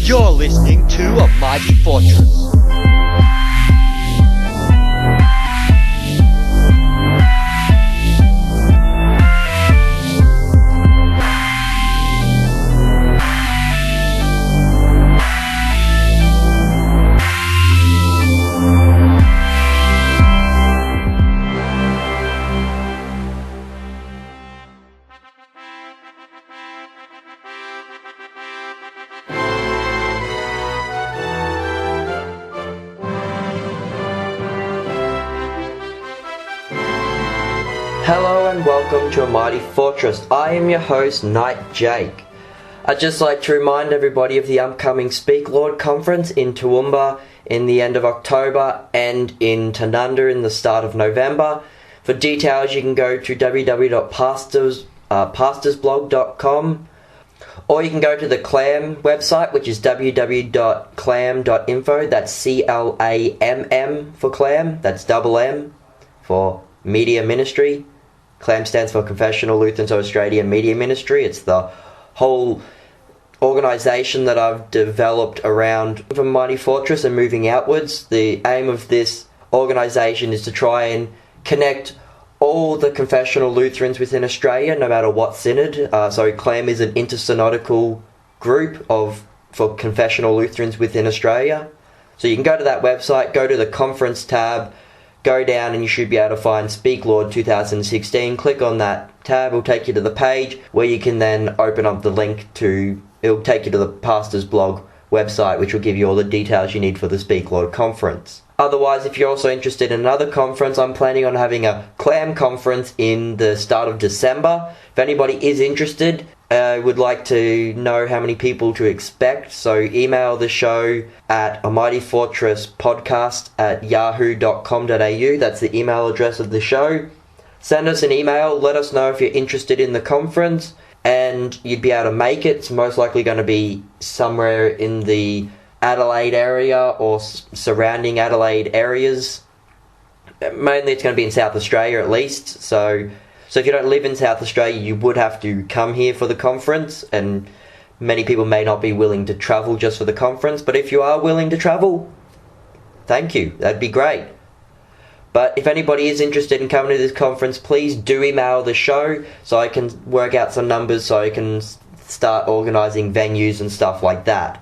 You're listening to A Mighty Fortress. Hello and welcome to A Mighty Fortress. I am your host, Knight Jake. I'd just like to remind everybody of the upcoming Speak Lord conference in Toowoomba in the end of October and in Tanunda in the start of November. For details you can go to www.pastorsblog.com, or you can go to the CLAM website, which is www.clam.info. That's CLAMM for CLAM, that's double M for Media Ministry. CLAM stands for Confessional Lutherans of Australia Media Ministry. It's the whole organisation that I've developed around the Mighty Fortress and moving outwards. The aim of this organisation is to try and connect all the confessional Lutherans within Australia, no matter what synod. So CLAM is an intersynodical group for confessional Lutherans within Australia. So you can go to that website, go to the conference tab, go down and you should be able to find Speak Lord 2016. Click on that tab, it'll take you to the page where you can then open up the link to, it'll take you to the Pastor's Blog website, which will give you all the details you need for the Speak Lord conference. Otherwise, if you're also interested in another conference, I'm planning on having a CLAM conference in the start of December. If anybody is interested, would like to know how many people to expect, so email the show at amightyfortresspodcast@yahoo.com.au. That's the email address of the show. Send us an email, let us know if you're interested in the conference and you'd be able to make it. It's most likely going to be somewhere in the Adelaide area or surrounding Adelaide areas. Mainly it's going to be in South Australia at least, so if you don't live in South Australia, you would have to come here for the conference, and many people may not be willing to travel just for the conference, but if you are willing to travel, thank you, that'd be great. But if anybody is interested in coming to this conference, please do email the show so I can work out some numbers so I can start organising venues and stuff like that.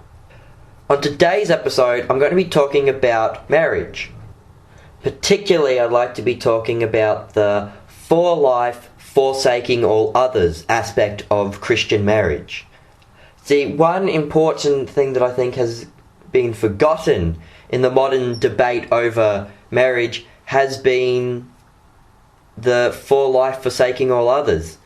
On today's episode, I'm going to be talking about marriage. Particularly, I'd like to be talking about the for life, forsaking all others aspect of Christian marriage. See, one important thing that I think has been forgotten in the modern debate over marriage has been the for life, forsaking all others.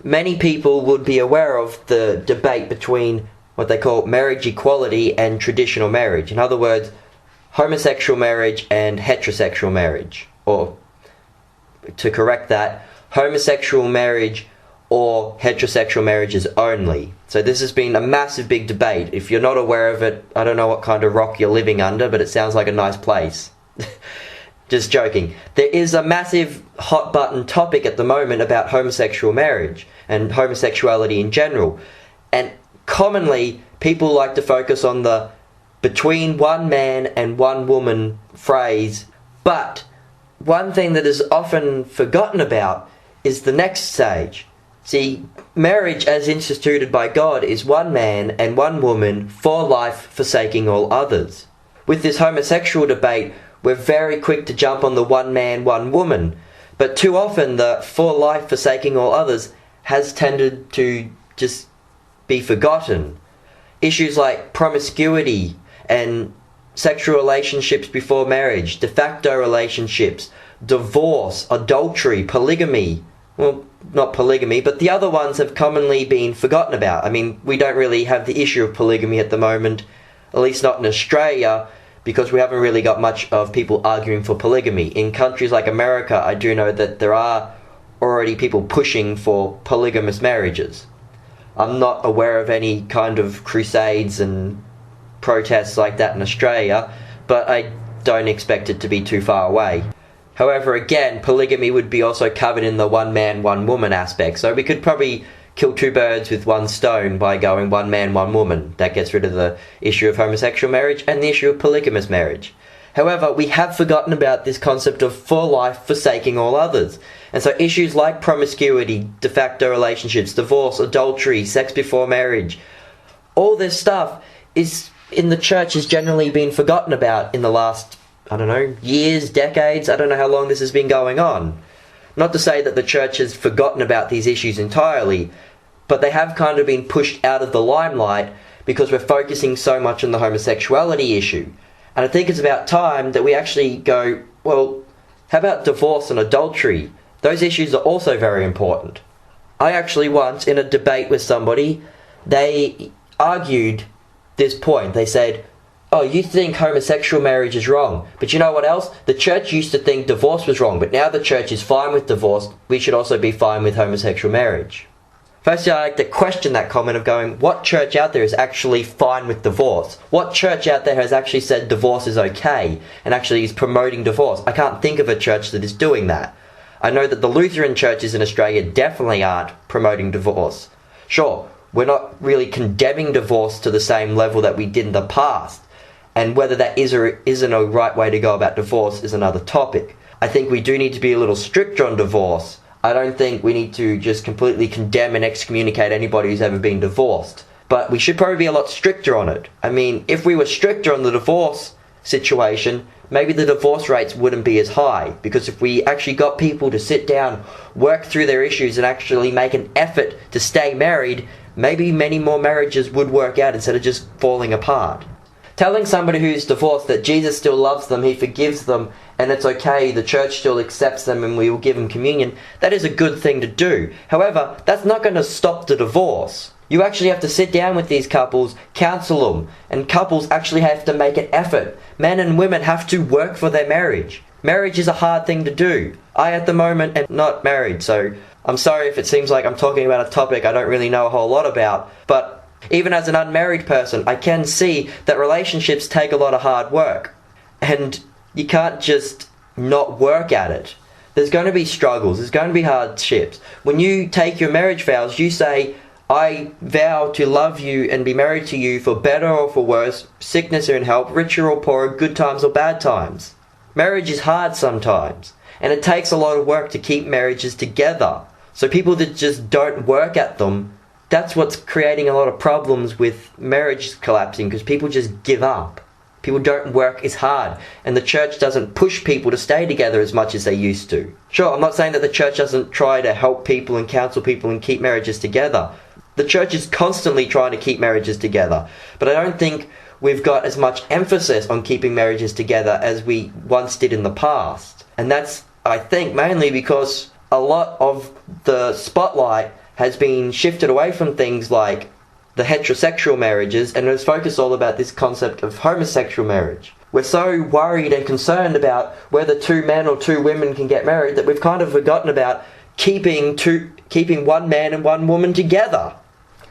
Many people would be aware of the debate between what they call marriage equality and traditional marriage. In other words, homosexual marriage and heterosexual marriage, or to correct that, homosexual marriage or heterosexual marriages only. So this has been a massive big debate. If you're not aware of it, I don't know what kind of rock you're living under, but it sounds like a nice place. Just joking. There is a massive hot button topic at the moment about homosexual marriage and homosexuality in general. And commonly, people like to focus on the between one man and one woman phrase, but one thing that is often forgotten about is the next stage. See, marriage as instituted by God is one man and one woman for life, forsaking all others. With this homosexual debate, we're very quick to jump on the one man, one woman, but too often the for life, forsaking all others has tended to just be forgotten. Issues like promiscuity and sexual relationships before marriage, de facto relationships, divorce, adultery, polygamy. Well, not polygamy, but the other ones have commonly been forgotten about. I mean, we don't really have the issue of polygamy at the moment, at least not in Australia, because we haven't really got much of people arguing for polygamy. In countries like America, I do know that there are already people pushing for polygamous marriages. I'm not aware of any kind of crusades and protests like that in Australia, but I don't expect it to be too far away. However, again, polygamy would be also covered in the one man, one woman aspect, so we could probably kill two birds with one stone by going one man, one woman. That gets rid of the issue of homosexual marriage and the issue of polygamous marriage. However, we have forgotten about this concept of for life forsaking all others. And so issues like promiscuity, de facto relationships, divorce, adultery, sex before marriage, all this stuff is in the church has generally been forgotten about in the last, years, decades. I don't know how long this has been going on. Not to say that the church has forgotten about these issues entirely, but they have kind of been pushed out of the limelight because we're focusing so much on the homosexuality issue. And I think it's about time that we actually go, well, how about divorce and adultery? Those issues are also very important. I actually once, in a debate with somebody, they argued this point. They said, oh, you think homosexual marriage is wrong, but you know what else? The church used to think divorce was wrong, but now the church is fine with divorce. We should also be fine with homosexual marriage. Firstly, I like to question that comment of going, what church out there is actually fine with divorce? What church out there has actually said divorce is okay and actually is promoting divorce? I can't think of a church that is doing that. I know that the Lutheran churches in Australia definitely aren't promoting divorce. Sure, we're not really condemning divorce to the same level that we did in the past. And whether that is or isn't a right way to go about divorce is another topic. I think we do need to be a little stricter on divorce. I don't think we need to just completely condemn and excommunicate anybody who's ever been divorced. But we should probably be a lot stricter on it. I mean, if we were stricter on the divorce situation, maybe the divorce rates wouldn't be as high. Because if we actually got people to sit down, work through their issues and actually make an effort to stay married, maybe many more marriages would work out instead of just falling apart. Telling somebody who's divorced that Jesus still loves them, he forgives them, and it's okay, the church still accepts them and we will give them communion, that is a good thing to do. However, that's not going to stop the divorce. You actually have to sit down with these couples, counsel them, and couples actually have to make an effort. Men and women have to work for their marriage. Marriage is a hard thing to do. I, at the moment, am not married, so I'm sorry if it seems like I'm talking about a topic I don't really know a whole lot about, but even as an unmarried person, I can see that relationships take a lot of hard work. And you can't just not work at it. There's going to be struggles, there's going to be hardships. When you take your marriage vows, you say, I vow to love you and be married to you for better or for worse, sickness or in health, richer or poorer, good times or bad times. Marriage is hard sometimes, and it takes a lot of work to keep marriages together. So people that just don't work at them, that's what's creating a lot of problems with marriage collapsing, because people just give up. People don't work as hard, and the church doesn't push people to stay together as much as they used to. Sure, I'm not saying that the church doesn't try to help people and counsel people and keep marriages together. The church is constantly trying to keep marriages together, but I don't think we've got as much emphasis on keeping marriages together as we once did in the past. And that's, I think, mainly because a lot of the spotlight has been shifted away from things like the heterosexual marriages and is focused all about this concept of homosexual marriage. We're so worried and concerned about whether two men or two women can get married that we've kind of forgotten about keeping one man and one woman together.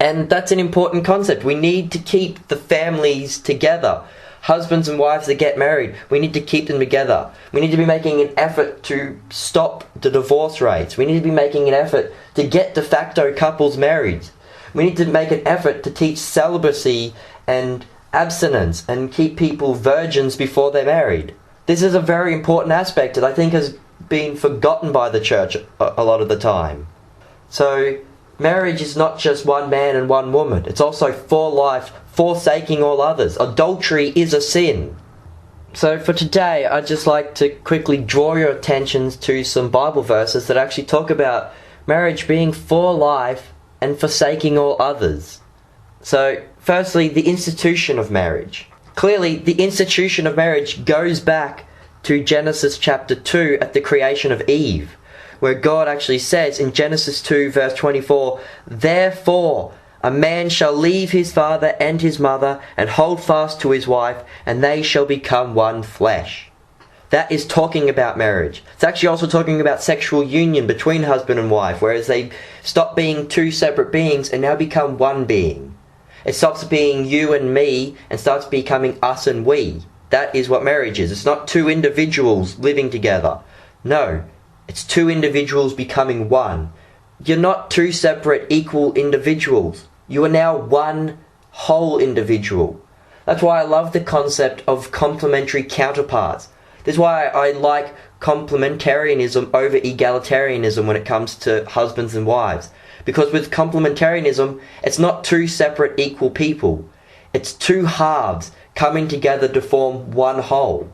And that's an important concept. We need to keep the families together. Husbands and wives that get married, we need to keep them together. We need to be making an effort to stop the divorce rates. We need to be making an effort to get de facto couples married. We need to make an effort to teach celibacy and abstinence and keep people virgins before they're married. This is a very important aspect that I think has been forgotten by the church a lot of the time. So marriage is not just one man and one woman. It's also for life, forsaking all others. Adultery is a sin. So for today, I'd just like to quickly draw your attentions to some Bible verses that actually talk about marriage being for life and forsaking all others. So, firstly, the institution of marriage. Clearly, the institution of marriage goes back to Genesis chapter 2 at the creation of Eve, where God actually says in Genesis 2 verse 24, "Therefore a man shall leave his father and his mother and hold fast to his wife, and they shall become one flesh." That is talking about marriage. It's actually also talking about sexual union between husband and wife, whereas they stop being two separate beings and now become one being. It stops being you and me and starts becoming us and we. That is what marriage is. It's not two individuals living together. No, it's two individuals becoming one. You're not two separate equal individuals. You are now one whole individual. That's why I love the concept of complementary counterparts. This is why I like complementarianism over egalitarianism when it comes to husbands and wives. Because with complementarianism, it's not two separate equal people. It's two halves coming together to form one whole.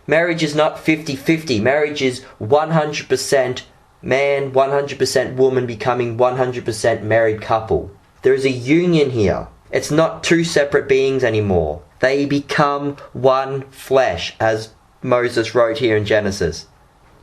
Marriage is not 50-50. Marriage is 100% man, 100% woman becoming 100% married couple. There is a union here. It's not two separate beings anymore. They become one flesh, as Moses wrote here in Genesis.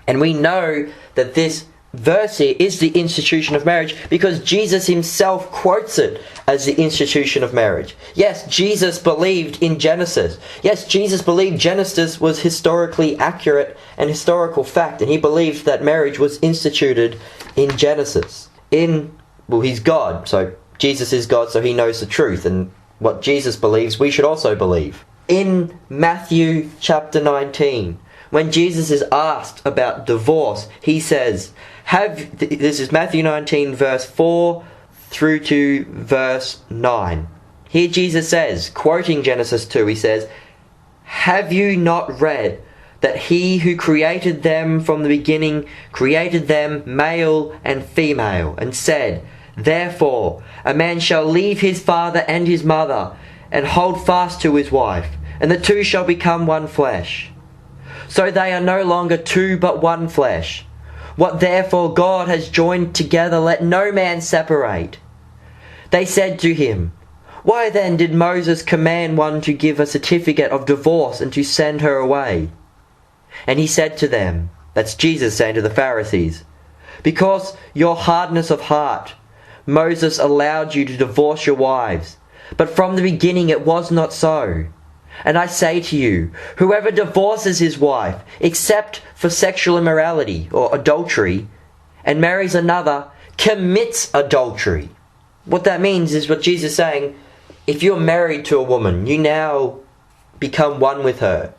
And we know that this verse here is the institution of marriage because Jesus himself quotes it as the institution of marriage. Yes, Jesus believed in Genesis. Yes, Jesus believed Genesis was historically accurate and historical fact, and he believed that marriage was instituted in Genesis. He's God, so Jesus is God, so he knows the truth, and what Jesus believes, we should also believe. In Matthew chapter 19, when Jesus is asked about divorce, he says, this is Matthew 19 verse 4 through to verse 9. Here Jesus says, quoting Genesis 2, he says, "Have you not read that he who created them from the beginning created them male and female, and said, Therefore a man shall leave his father and his mother, and hold fast to his wife, and the two shall become one flesh. So they are no longer two but one flesh. What therefore God has joined together, let no man separate." They said to him, "Why then did Moses command one to give a certificate of divorce and to send her away?" And he said to them, that's Jesus saying to the Pharisees, "Because your hardness of heart, Moses allowed you to divorce your wives, but from the beginning it was not so. And I say to you, whoever divorces his wife, except for sexual immorality or adultery, and marries another, commits adultery." What that means is what Jesus is saying, if you're married to a woman, you now become one with her.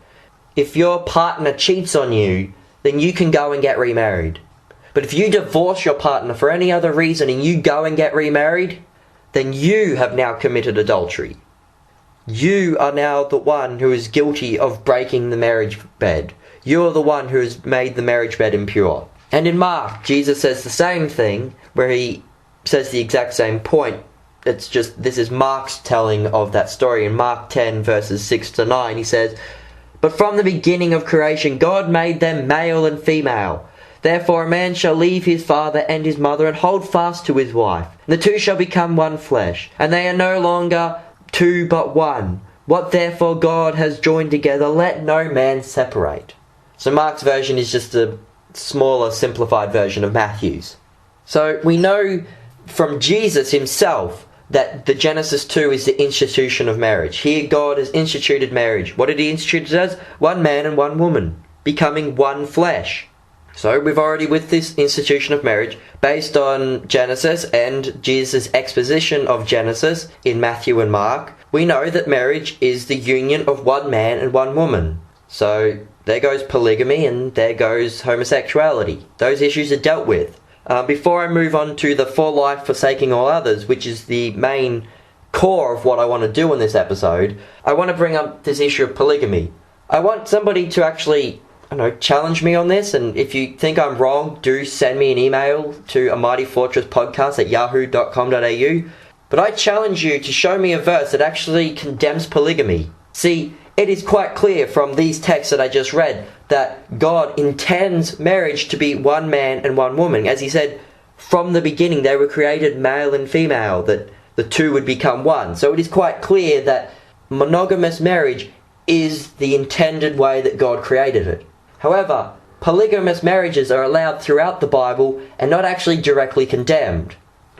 If your partner cheats on you, then you can go and get remarried. But if you divorce your partner for any other reason and you go and get remarried, then you have now committed adultery. You are now the one who is guilty of breaking the marriage bed. You're the one who has made the marriage bed impure. And in Mark, Jesus says the same thing, where he says the exact same point. It's just, this is Mark's telling of that story. In Mark 10 verses 6 to 9, he says, "But from the beginning of creation, God made them male and female. Therefore a man shall leave his father and his mother and hold fast to his wife. And the two shall become one flesh. And they are no longer two but one. What therefore God has joined together, let no man separate." So Mark's version is just a smaller, simplified version of Matthew's. So we know from Jesus himself that the Genesis 2 is the institution of marriage. Here God has instituted marriage. What did he institute it as? One man and one woman, becoming one flesh. So we've already, with this institution of marriage, based on Genesis and Jesus' exposition of Genesis in Matthew and Mark, we know that marriage is the union of one man and one woman. So there goes polygamy and there goes homosexuality. Those issues are dealt with. Before I move on to the for life, forsaking all others, which is the main core of what I want to do in this episode, I want to bring up this issue of polygamy. I want somebody to actually challenge me on this, and if you think I'm wrong, do send me an email to amightyfortresspodcast@yahoo.com.au. But I challenge you to show me a verse that actually condemns polygamy. See, it is quite clear from these texts that I just read that God intends marriage to be one man and one woman. As he said, from the beginning they were created male and female, that the two would become one. So it is quite clear that monogamous marriage is the intended way that God created it. However, polygamous marriages are allowed throughout the Bible and not actually directly condemned.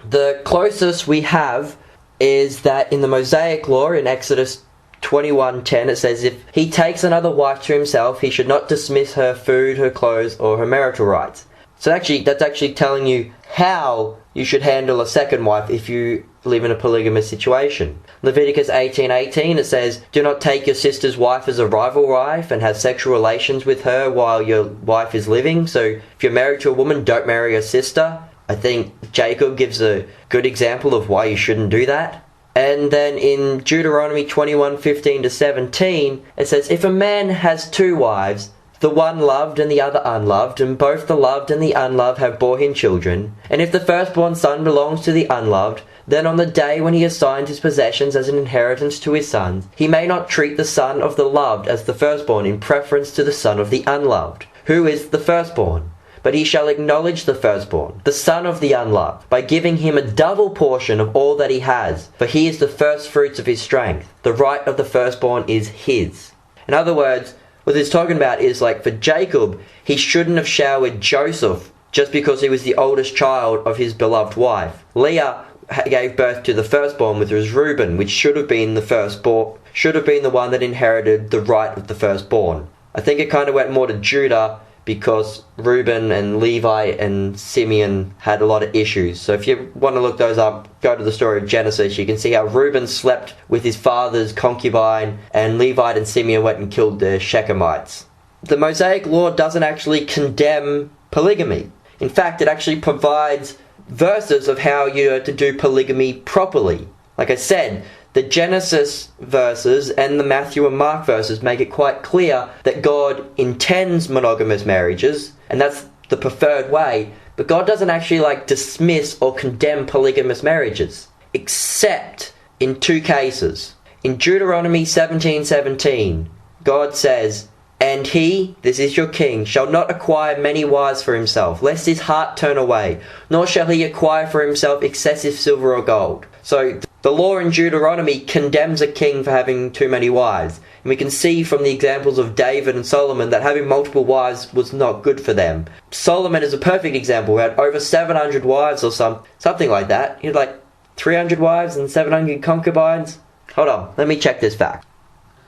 The closest we have is that in the Mosaic law in Exodus 21:10 it says, "If he takes another wife to himself, he should not dismiss her food, her clothes, or her marital rights." So that's actually telling you how you should handle a second wife if you live in a polygamous situation. Leviticus 18:18 it says, "Do not take your sister's wife as a rival wife and have sexual relations with her while your wife is living." So if you're married to a woman, don't marry her sister. I think Jacob gives a good example of why you shouldn't do that. And then in Deuteronomy 21:15-17, it says, if a man has 2 wives, the one loved and the other unloved, and both the loved and the unloved have bore him children, and if the firstborn son belongs to the unloved, then on the day when he assigned his possessions as an inheritance to his sons, he may not treat the son of the loved as the firstborn in preference to the son of the unloved, who is the firstborn. But he shall acknowledge the firstborn, the son of the unloved, by giving him a double portion of all that he has, for he is the firstfruits of his strength. The right of the firstborn is his. In other words, what it's talking about is like for Jacob, he shouldn't have showered Joseph just because he was the oldest child of his beloved wife. Leah gave birth to the firstborn, which was Reuben, which should have been the one that inherited the right of the firstborn. I think it kind of went more to Judah, because Reuben and Levi and Simeon had a lot of issues. So if you want to look those up, go to the story of Genesis. You can see how Reuben slept with his father's concubine, and Levi and Simeon went and killed the Shechemites. The Mosaic law doesn't actually condemn polygamy. In fact, it actually provides verses of how you are to do polygamy properly. Like I said, the Genesis verses and the Matthew and Mark verses make it quite clear that God intends monogamous marriages, and that's the preferred way, but God doesn't actually dismiss or condemn polygamous marriages, except in 2 cases. In Deuteronomy 17:17, God says, and he, this is your king, shall not acquire many wives for himself, lest his heart turn away, nor shall he acquire for himself excessive silver or gold. So the law in Deuteronomy condemns a king for having too many wives. And we can see from the examples of David and Solomon that having multiple wives was not good for them. Solomon is a perfect example. He had over 700 wives or something like that. He had 300 wives and 700 concubines. Hold on, let me check this fact.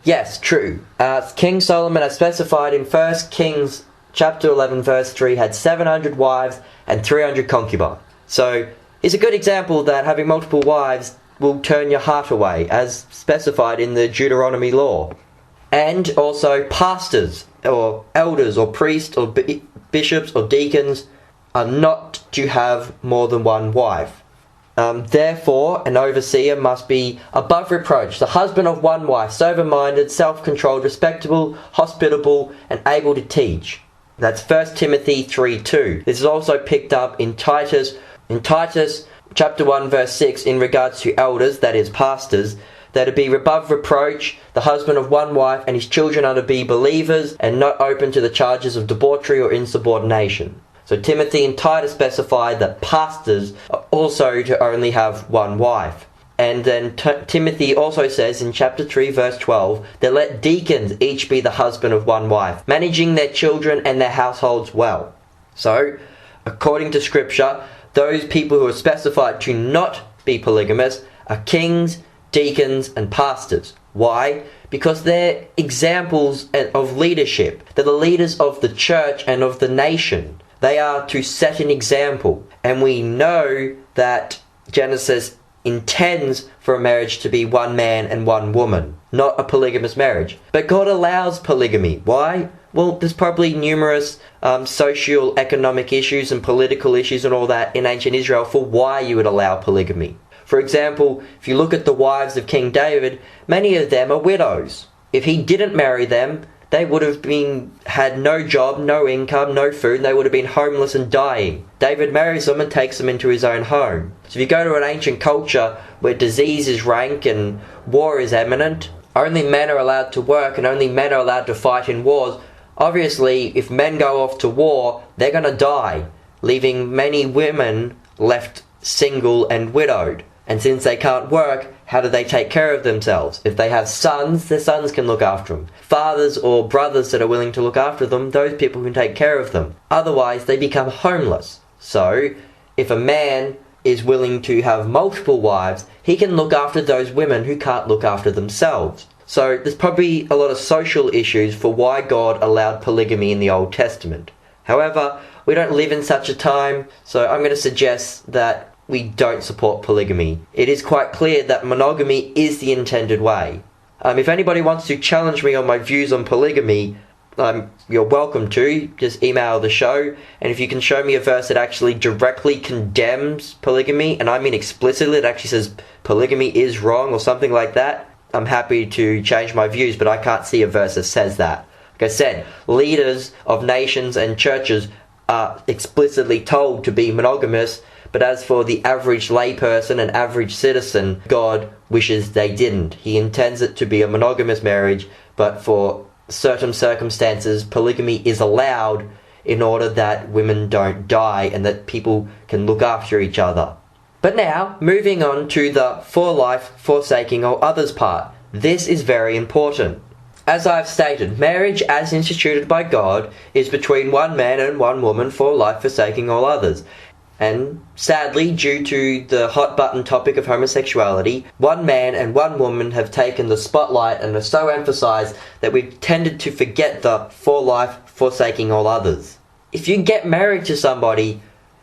Yes, true. King Solomon, as specified in 1 Kings chapter 11 verse 3, had 700 wives and 300 concubines. So it's a good example that having multiple wives will turn your heart away, as specified in the Deuteronomy law. And also pastors or elders or priests or bishops or deacons are not to have more than one wife. Therefore, an overseer must be above reproach, the husband of one wife, sober-minded, self-controlled, respectable, hospitable, and able to teach. That's 1 Timothy 3:2. This is also picked up in Titus chapter 1 verse 6 in regards to elders, that is pastors, that to be above reproach, the husband of one wife, and his children are to be believers and not open to the charges of debauchery or insubordination. So Timothy and Titus specify that pastors are also to only have one wife. And then Timothy also says in chapter 3 verse 12 that let deacons each be the husband of one wife, managing their children and their households well. So, according to scripture, those people who are specified to not be polygamous are kings, deacons, and pastors. Why? Because they're examples of leadership. They're the leaders of the church and of the nation. They are to set an example. And we know that Genesis intends for a marriage to be one man and one woman, not a polygamous marriage. But God allows polygamy. Why? Well, there's probably numerous social, economic issues and political issues and all that in ancient Israel for why you would allow polygamy. For example, if you look at the wives of King David, many of them are widows. If he didn't marry them, they would have had no job, no income, no food, and they would have been homeless and dying. David marries them and takes them into his own home. So if you go to an ancient culture where disease is rank and war is imminent, only men are allowed to work and only men are allowed to fight in wars, obviously if men go off to war, they're going to die, leaving many women left single and widowed. And since they can't work, how do they take care of themselves? If they have sons, their sons can look after them. Fathers or brothers that are willing to look after them, those people can take care of them. Otherwise, they become homeless. So, if a man is willing to have multiple wives, he can look after those women who can't look after themselves. So, there's probably a lot of social issues for why God allowed polygamy in the Old Testament. However, we don't live in such a time, so I'm going to suggest that we don't support polygamy. It is quite clear that monogamy is the intended way. If anybody wants to challenge me on my views on polygamy, you're welcome to. Just email the show, and if you can show me a verse that actually directly condemns polygamy, and I mean explicitly, it actually says polygamy is wrong or something like that, I'm happy to change my views, but I can't see a verse that says that. Like I said, leaders of nations and churches are explicitly told to be monogamous, but as for the average layperson and average citizen, God wishes they didn't. He intends it to be a monogamous marriage, but for certain circumstances, polygamy is allowed in order that women don't die and that people can look after each other. But now, moving on to the for life, forsaking all others part. This is very important. As I've stated, marriage as instituted by God is between one man and one woman for life, forsaking all others. And sadly, due to the hot button topic of homosexuality, one man and one woman have taken the spotlight and are so emphasized that we've tended to forget the for life, forsaking all others. If you get married to somebody,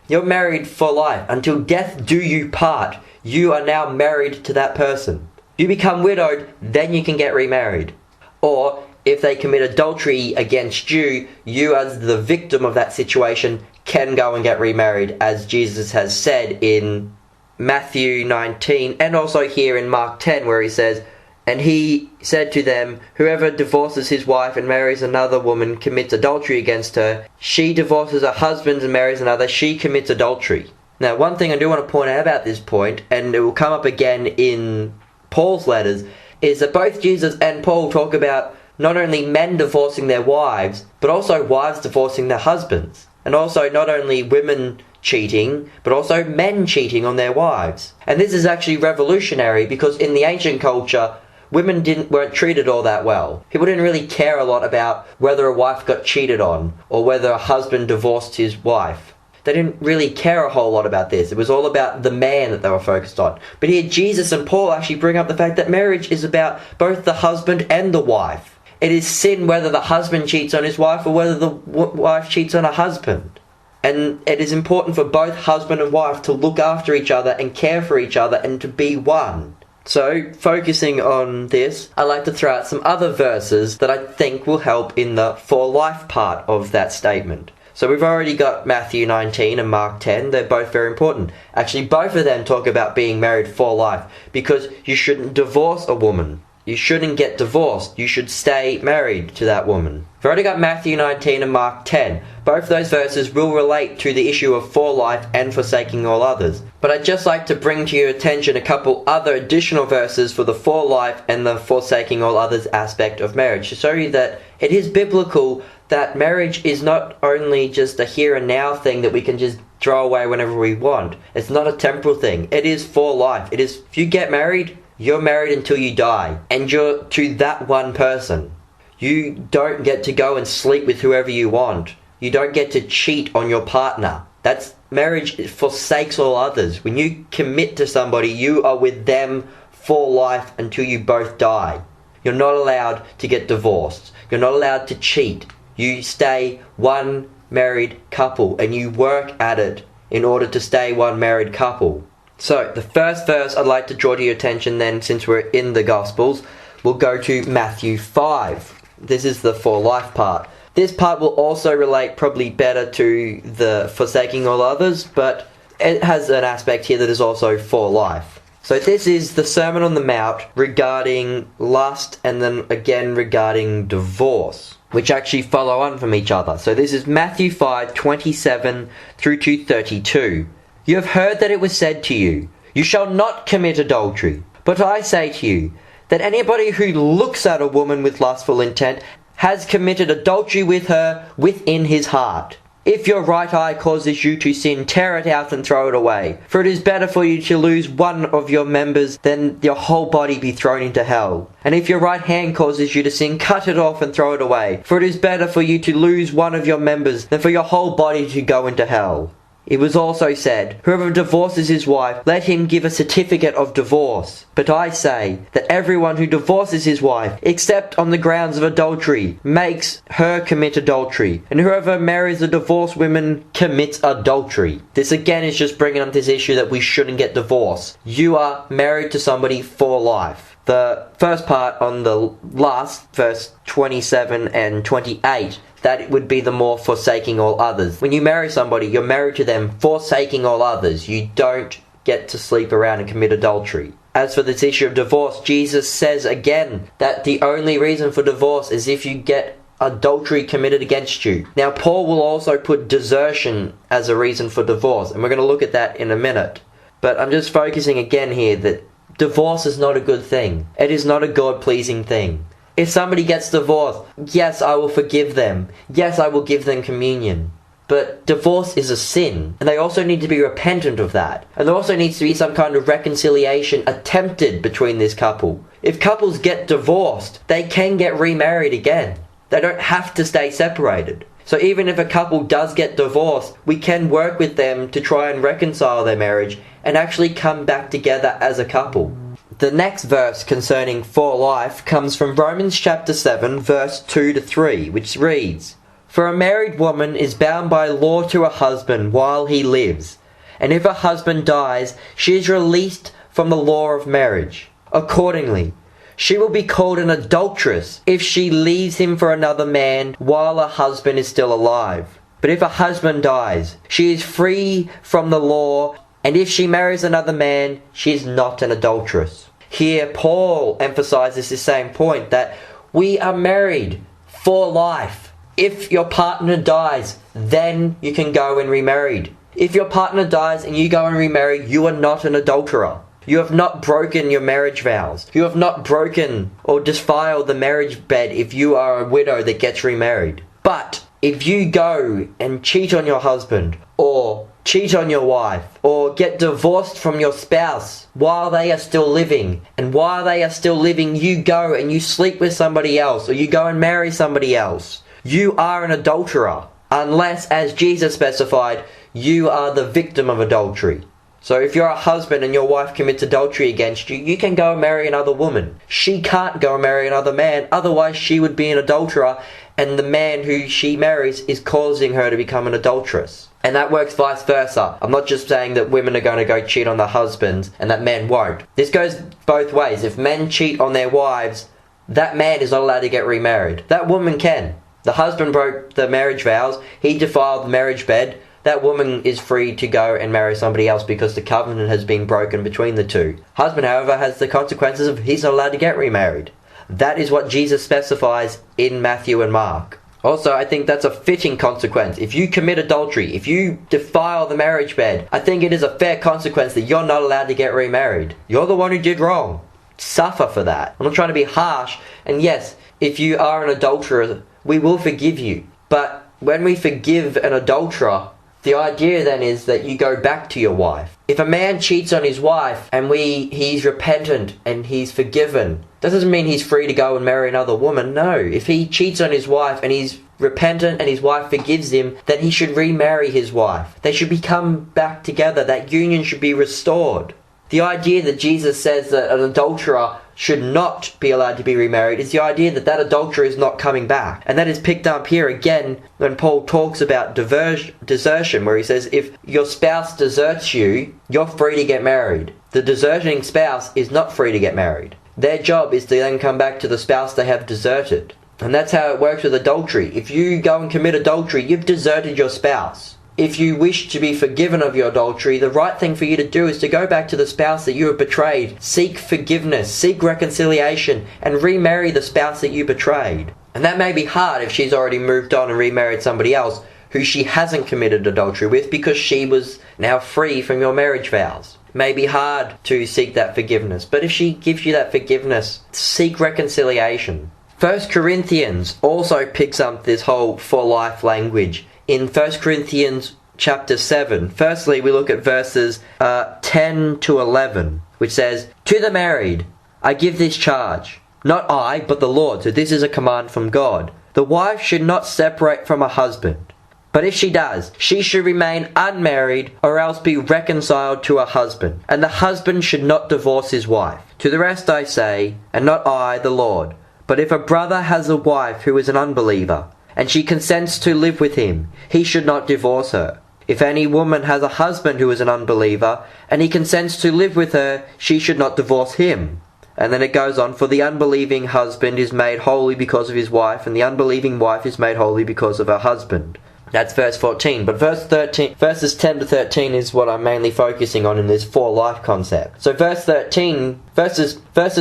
you're married for life. Until death do you part. You are now married to that person. You become widowed, then you can get remarried. Or, if they commit adultery against you, you as the victim of that situation can go and get remarried, as Jesus has said in Matthew 19 and also here in Mark 10, where he says, "And he said to them, whoever divorces his wife and marries another woman commits adultery against her. She divorces her husband and marries another, she commits adultery." Now, one thing I do want to point out about this point, and it will come up again in Paul's letters, is that both Jesus and Paul talk about not only men divorcing their wives, but also wives divorcing their husbands. And also not only women cheating, but also men cheating on their wives. And this is actually revolutionary because in the ancient culture, women weren't treated all that well. People didn't really care a lot about whether a wife got cheated on or whether a husband divorced his wife. They didn't really care a whole lot about this. It was all about the man that they were focused on. But here Jesus and Paul actually bring up the fact that marriage is about both the husband and the wife. It is sin whether the husband cheats on his wife or whether the wife cheats on her husband. And it is important for both husband and wife to look after each other and care for each other and to be one. So, focusing on this, I'd like to throw out some other verses that I think will help in the for life part of that statement. So we've already got Matthew 19 and Mark 10. They're both very important. Actually, both of them talk about being married for life because you shouldn't divorce a woman. You shouldn't get divorced. You should stay married to that woman. We've already got Matthew 19 and Mark 10. Both those verses will relate to the issue of for life and forsaking all others. But I'd just like to bring to your attention a couple other additional verses for the for life and the forsaking all others aspect of marriage to show you that it is biblical, that marriage is not only just a here and now thing that we can just throw away whenever we want. It's not a temporal thing. It is for life. It is, if you get married, you're married until you die. And you're to that one person. You don't get to go and sleep with whoever you want. You don't get to cheat on your partner. That's marriage. It forsakes all others. When you commit to somebody, you are with them for life until you both die. You're not allowed to get divorced. You're not allowed to cheat. You stay one married couple and you work at it in order to stay one married couple. So, the first verse I'd like to draw to your attention then, since we're in the Gospels, we'll go to Matthew 5. This is the for life part. This part will also relate probably better to the forsaking all others, but it has an aspect here that is also for life. So this is the Sermon on the Mount regarding lust and then again regarding divorce, which actually follow on from each other. So this is Matthew 5:27 through to 32. "You have heard that it was said to you, 'You shall not commit adultery.' But I say to you, that anybody who looks at a woman with lustful intent has committed adultery with her within his heart. If your right eye causes you to sin, tear it out and throw it away. For it is better for you to lose one of your members than your whole body be thrown into hell. And if your right hand causes you to sin, cut it off and throw it away. For it is better for you to lose one of your members than for your whole body to go into hell. It was also said, whoever divorces his wife, let him give a certificate of divorce. But I say that everyone who divorces his wife, except on the grounds of adultery, makes her commit adultery. And whoever marries a divorced woman commits adultery." This again is just bringing up this issue that we shouldn't get divorced. You are married to somebody for life. the first part on the last, verse 27 and 28, that would be the more forsaking all others. When you marry somebody, you're married to them forsaking all others. You don't get to sleep around and commit adultery. As for this issue of divorce, Jesus says again that the only reason for divorce is if you get adultery committed against you. Now, Paul will also put desertion as a reason for divorce, and we're going to look at that in a minute. But I'm just focusing again here that divorce is not a good thing. It is not a God-pleasing thing. If somebody gets divorced, yes, I will forgive them. Yes, I will give them communion. But divorce is a sin, and they also need to be repentant of that. And there also needs to be some kind of reconciliation attempted between this couple. If couples get divorced, they can get remarried again. They don't have to stay separated. So even if a couple does get divorced, we can work with them to try and reconcile their marriage and actually come back together as a couple. The next verse concerning for life comes from Romans chapter 7, verse 2 to 3, which reads, "For a married woman is bound by law to a husband while he lives, and if a husband dies, she is released from the law of marriage. Accordingly, she will be called an adulteress if she leaves him for another man while her husband is still alive. But if a husband dies, she is free from the law, and if she marries another man, she is not an adulteress." Here, Paul emphasizes the same point, that we are married for life. If your partner dies, then you can go and remarry. If your partner dies and you go and remarry, you are not an adulterer. You have not broken your marriage vows. You have not broken or defiled the marriage bed if you are a widow that gets remarried. But if you go and cheat on your husband, or cheat on your wife, or get divorced from your spouse while they are still living, and while they are still living you go and you sleep with somebody else, or you go and marry somebody else, you are an adulterer, unless, as Jesus specified, you are the victim of adultery. So if you're a husband and your wife commits adultery against you, you can go and marry another woman. She can't go and marry another man, otherwise she would be an adulterer, and the man who she marries is causing her to become an adulteress. And that works vice versa. I'm not just saying that women are going to go cheat on their husbands and that men won't. This goes both ways. If men cheat on their wives, that man is not allowed to get remarried. That woman can. The husband broke the marriage vows, he defiled the marriage bed, that woman is free to go and marry somebody else because the covenant has been broken between the two. Husband, however, has the consequences of he's not allowed to get remarried. That is what Jesus specifies in Matthew and Mark. Also, I think that's a fitting consequence. If you commit adultery, if you defile the marriage bed, I think it is a fair consequence that you're not allowed to get remarried. You're the one who did wrong. Suffer for that. I'm not trying to be harsh. And yes, if you are an adulterer, we will forgive you. But when we forgive an adulterer, the idea then is that you go back to your wife. If a man cheats on his wife and he's repentant and he's forgiven, that doesn't mean he's free to go and marry another woman. No, if he cheats on his wife and he's repentant and his wife forgives him, then he should remarry his wife. They should become back together. That union should be restored. The idea that Jesus says that an adulterer should not be allowed to be remarried is the idea that that adulterer is not coming back. And that is picked up here again when Paul talks about desertion, where he says if your spouse deserts you, you're free to get married. The deserting spouse is not free to get married. Their job is to then come back to the spouse they have deserted. And that's how it works with adultery. If you go and commit adultery, you've deserted your spouse. If you wish to be forgiven of your adultery, the right thing for you to do is to go back to the spouse that you have betrayed, seek forgiveness, seek reconciliation, and remarry the spouse that you betrayed. And that may be hard if she's already moved on and remarried somebody else who she hasn't committed adultery with because she was now free from your marriage vows. It may be hard to seek that forgiveness, but if she gives you that forgiveness, seek reconciliation. 1 Corinthians also picks up this whole for life language. In 1 Corinthians chapter 7, firstly we look at verses 10 to 11, which says, "To the married I give this charge, not I, but the Lord, so this is a command from God. The wife should not separate from her husband, but if she does, she should remain unmarried or else be reconciled to her husband, and the husband should not divorce his wife. To the rest I say, and not I, the Lord, but if a brother has a wife who is an unbeliever, and she consents to live with him, he should not divorce her. If any woman has a husband who is an unbeliever, and he consents to live with her, she should not divorce him. And then it goes on, for the unbelieving husband is made holy because of his wife, and the unbelieving wife is made holy because of her husband. That's verse 14. But verses 10 to 13 is what I'm mainly focusing on in this for life concept. So verses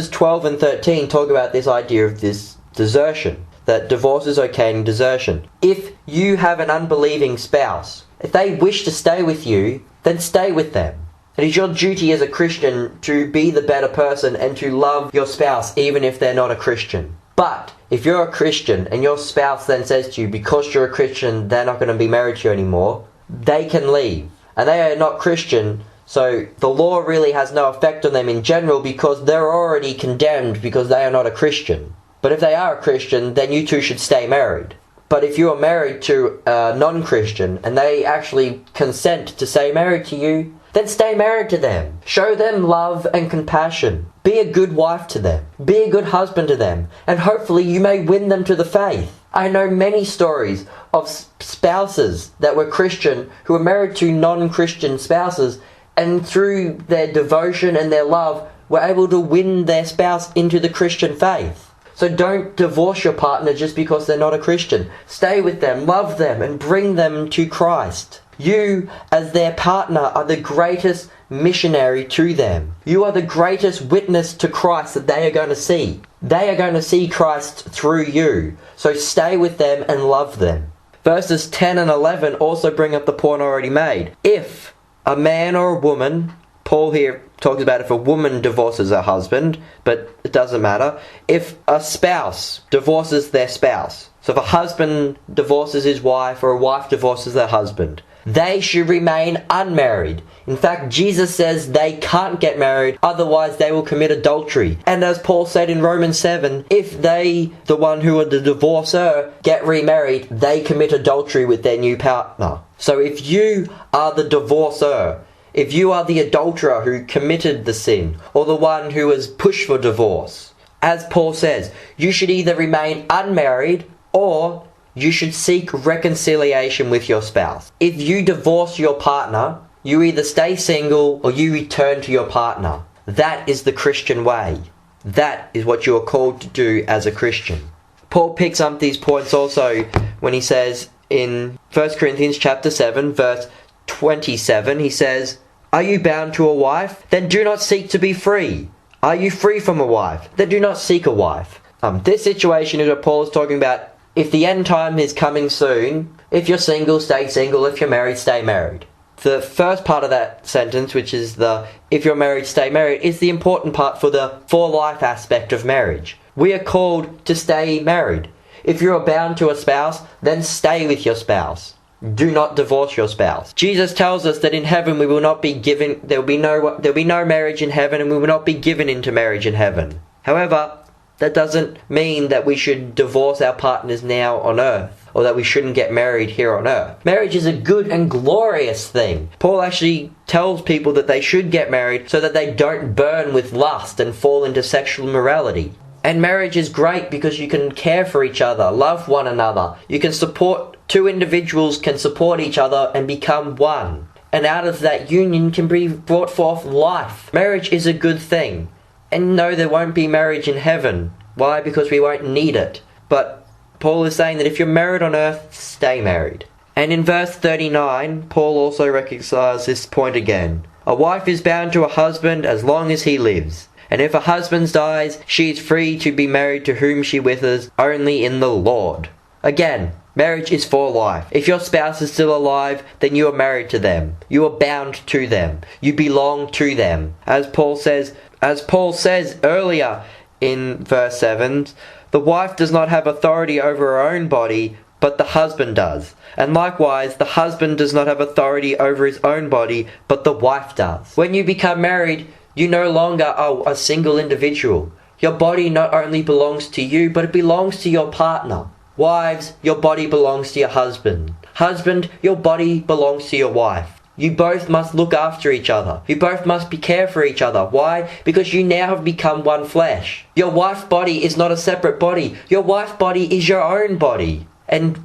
12 and 13 talk about this idea of this desertion, that divorce is okay in desertion. If you have an unbelieving spouse, if they wish to stay with you, then stay with them. It is your duty as a Christian to be the better person and to love your spouse even if they're not a Christian. But if you're a Christian and your spouse then says to you, because you're a Christian, they're not going to be married to you anymore, they can leave. And they are not Christian, so the law really has no effect on them in general because they're already condemned because they are not a Christian. But if they are a Christian, then you two should stay married. But if you are married to a non-Christian and they actually consent to stay married to you, then stay married to them. Show them love and compassion. Be a good wife to them. Be a good husband to them. And hopefully you may win them to the faith. I know many stories of spouses that were Christian who were married to non-Christian spouses, and through their devotion and their love were able to win their spouse into the Christian faith. So don't divorce your partner just because they're not a Christian. Stay with them, love them, and bring them to Christ. You, as their partner, are the greatest missionary to them. You are the greatest witness to Christ that they are going to see. They are going to see Christ through you. So stay with them and love them. Verses 10 and 11 also bring up the point already made. If a man or a woman, Paul here talks about if a woman divorces her husband, but it doesn't matter. If a spouse divorces their spouse, so if a husband divorces his wife or a wife divorces their husband, they should remain unmarried. In fact, Jesus says they can't get married, otherwise they will commit adultery. And as Paul said in Romans 7, if they, the one who are the divorcer, get remarried, they commit adultery with their new partner. So if you are the divorcer, if you are the adulterer who committed the sin, or the one who was pushed for divorce, as Paul says, you should either remain unmarried or you should seek reconciliation with your spouse. If you divorce your partner, you either stay single or you return to your partner. That is the Christian way. That is what you are called to do as a Christian. Paul picks up these points also when he says in 1 Corinthians chapter 7, verse 27, he says, "Are you bound to a wife? Then do not seek to be free. Are you free from a wife? Then do not seek a wife." This situation is what Paul is talking about. If the end time is coming soon, if you're single, stay single. If you're married, stay married. The first part of that sentence, which is the if you're married, stay married, is the important part for the for life aspect of marriage. We are called to stay married. If you are bound to a spouse, then stay with your spouse. Do not divorce your spouse. Jesus tells us that in heaven we will not be given, there will be no marriage in heaven, and we will not be given into marriage in heaven. However, that doesn't mean that we should divorce our partners now on earth, or that we shouldn't get married here on earth. Marriage is a good and glorious thing. Paul actually tells people that they should get married so that they don't burn with lust and fall into sexual immorality. And marriage is great because you can care for each other, love one another. You can support, two individuals can support each other and become one. And out of that union can be brought forth life. Marriage is a good thing. And no, there won't be marriage in heaven. Why? Because we won't need it. But Paul is saying that if you're married on earth, stay married. And in verse 39, Paul also reconciles this point again. A wife is bound to a husband as long as he lives. And if a husband dies, she is free to be married to whom she wishes, only in the Lord. Again, marriage is for life. If your spouse is still alive, then you are married to them. You are bound to them. You belong to them. As Paul says earlier in verse 7, the wife does not have authority over her own body, but the husband does. And likewise, the husband does not have authority over his own body, but the wife does. When you become married, you no longer are a single individual. Your body not only belongs to you, but it belongs to your partner. Wives, your body belongs to your husband. Husband, your body belongs to your wife. You both must look after each other. You both must care for each other. Why? Because you now have become one flesh. Your wife's body is not a separate body. Your wife's body is your own body. And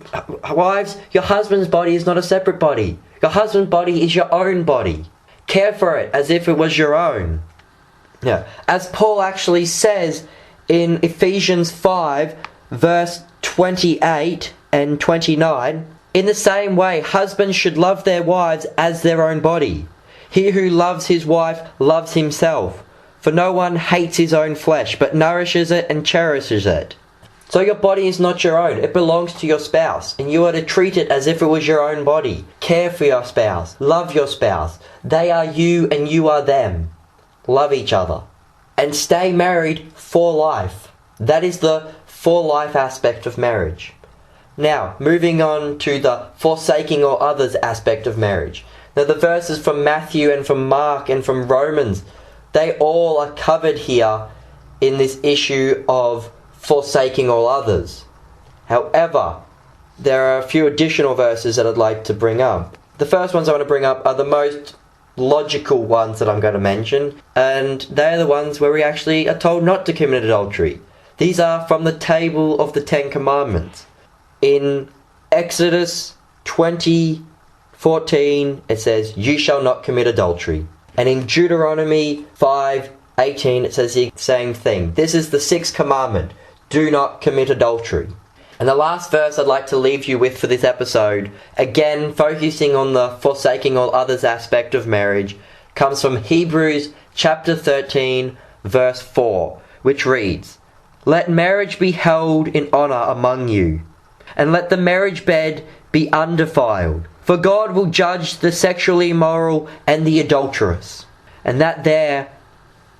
wives, your husband's body is not a separate body. Your husband's body is your own body. Care for it as if it was your own. Yeah. As Paul actually says in Ephesians 5, verse 28 and 29, in the same way, husbands should love their wives as their own body. He who loves his wife loves himself. For no one hates his own flesh, but nourishes it and cherishes it. So your body is not your own. It belongs to your spouse, and you are to treat it as if it was your own body. Care for your spouse. Love your spouse. They are you and you are them. Love each other. And stay married for life. That is the for life aspect of marriage. Now, moving on to the forsaking all others aspect of marriage. Now, the verses from Matthew and from Mark and from Romans, they all are covered here in this issue of forsaking all others. However, there are a few additional verses that I'd like to bring up. The first ones I want to bring up are the most logical ones that I'm going to mention, and they're the ones where we actually are told not to commit adultery. These are from the table of the Ten Commandments. In Exodus 20:14, it says, "You shall not commit adultery." And in Deuteronomy 5:18, it says the same thing. This is the sixth commandment. Do not commit adultery. And the last verse I'd like to leave you with for this episode, again focusing on the forsaking all others aspect of marriage, comes from Hebrews chapter 13, verse 4, which reads, "Let marriage be held in honour among you, and let the marriage bed be undefiled, for God will judge the sexually immoral and the adulterous." And that there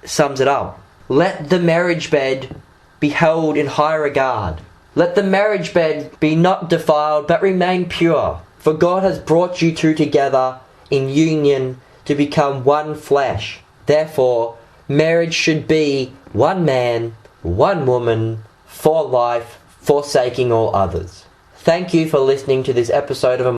sums it up. Let the marriage bed be held in high regard. Let the marriage bed be not defiled, but remain pure. For God has brought you two together in union to become one flesh. Therefore, marriage should be one man, one woman, for life, forsaking all others. Thank you for listening to this episode of